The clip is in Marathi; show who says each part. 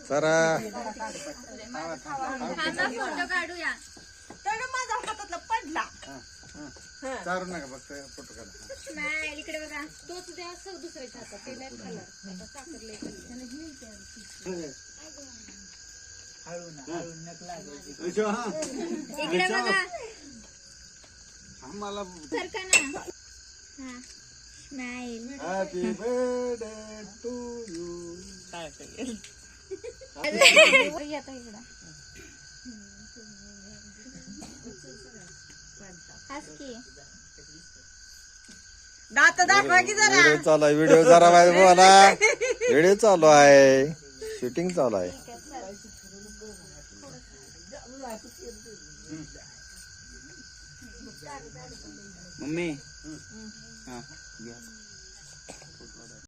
Speaker 1: जरा
Speaker 2: फोटो काढूया.
Speaker 3: तर माझा हातातला पडला.
Speaker 1: चारू नका फक्त फोटो काढा.
Speaker 2: स्माइल इकडे बघा. तोच द्या असं दुसऱ्याच्या हातात. ते नाही खाल्लं. आता साखर लय खाल्ली. इकडे बघा.
Speaker 1: आम्हाला
Speaker 2: सरका ना. हा smile.
Speaker 1: Happy birthday to you.
Speaker 2: आता इकडं. हस की.
Speaker 3: दात दाखवा की जरा.
Speaker 1: व्हिडिओ चालू आहे. व्हिडिओ जरा बाहेर बोला. व्हिडिओ चालू आहे. शूटिंग चालू आहे.
Speaker 4: मम्मी